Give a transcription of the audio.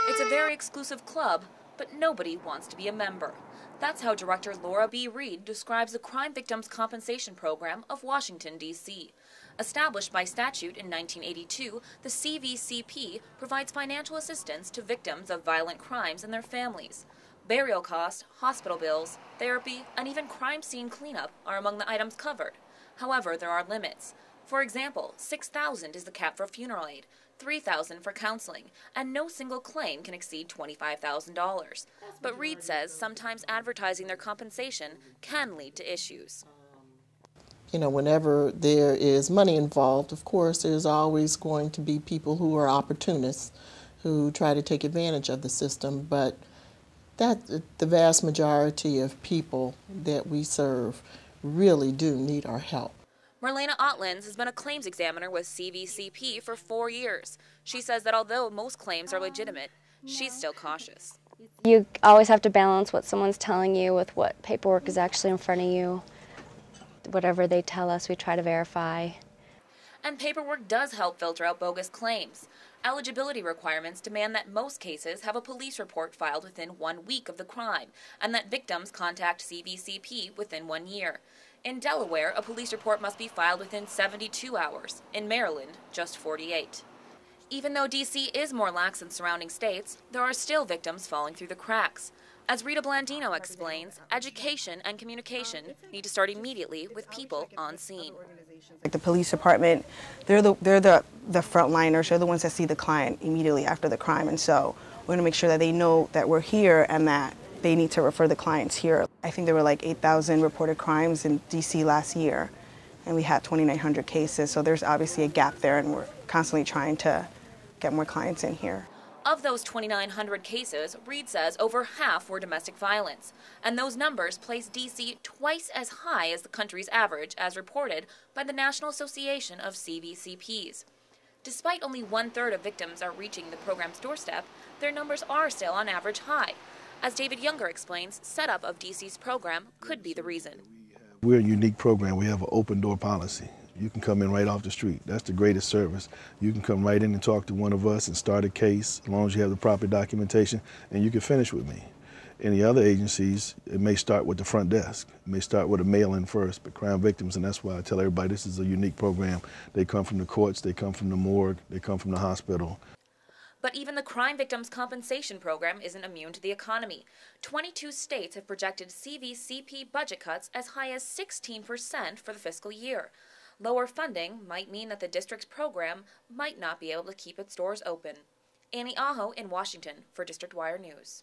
It's a very exclusive club, but nobody wants to be a member. That's how director Laura B. Reed describes the Crime Victims Compensation Program of Washington, D.C. Established by statute in 1982, the CVCP provides financial assistance to victims of violent crimes and their families. Burial costs, hospital bills, therapy, and even crime scene cleanup are among the items covered. However, there are limits. For example, $6,000 is the cap for funeral aid, $3,000 for counseling, and no single claim can exceed $25,000. But Reed says sometimes advertising their compensation can lead to issues. You know, whenever there is money involved, of course, there's always going to be people who are opportunists who try to take advantage of the system, but the vast majority of people that we serve really do need our help. Marlena Ottlands has been a claims examiner with CVCP for 4 years. She says that although most claims are legitimate, she's still cautious. You always have to balance what someone's telling you with what paperwork is actually in front of you. Whatever they tell us, we try to verify. And paperwork does help filter out bogus claims. Eligibility requirements demand that most cases have a police report filed within 1 week of the crime, and that victims contact CVCP within 1 year. In Delaware, a police report must be filed within 72 hours. In Maryland, just 48. Even though D.C. is more lax than surrounding states, there are still victims falling through the cracks. As Rita Blandino explains, education and communication need to start immediately with people on scene. Like the police department, they're the frontliners, they're the ones that see the client immediately after the crime, and so we're going to make sure that they know that we're here and that they need to refer the clients here. I think there were like 8,000 reported crimes in D.C. last year, and we had 2,900 cases, so there's obviously a gap there, and we're constantly trying to get more clients in here. Of those 2,900 cases, Reed says over half were domestic violence, and those numbers place D.C. twice as high as the country's average, as reported by the National Association of CVCPs. Despite only 1/3 of victims are reaching the program's doorstep, their numbers are still on average high. As David Younger explains, setup of D.C.'s program could be the reason. We're a unique program. We have an open door policy. You can come in right off the street. That's the greatest service. You can come right in and talk to one of us and start a case as long as you have the proper documentation, and you can finish with me. In the other agencies, it may start with the front desk. It may start with a mail-in first, but crime victims, and that's why I tell everybody this is a unique program. They come from the courts, they come from the morgue, they come from the hospital. But even the Crime Victims Compensation Program isn't immune to the economy. 22 states have projected CVCP budget cuts as high as 16% for the fiscal year. Lower funding might mean that the district's program might not be able to keep its doors open. Annie Aho in Washington for District Wire News.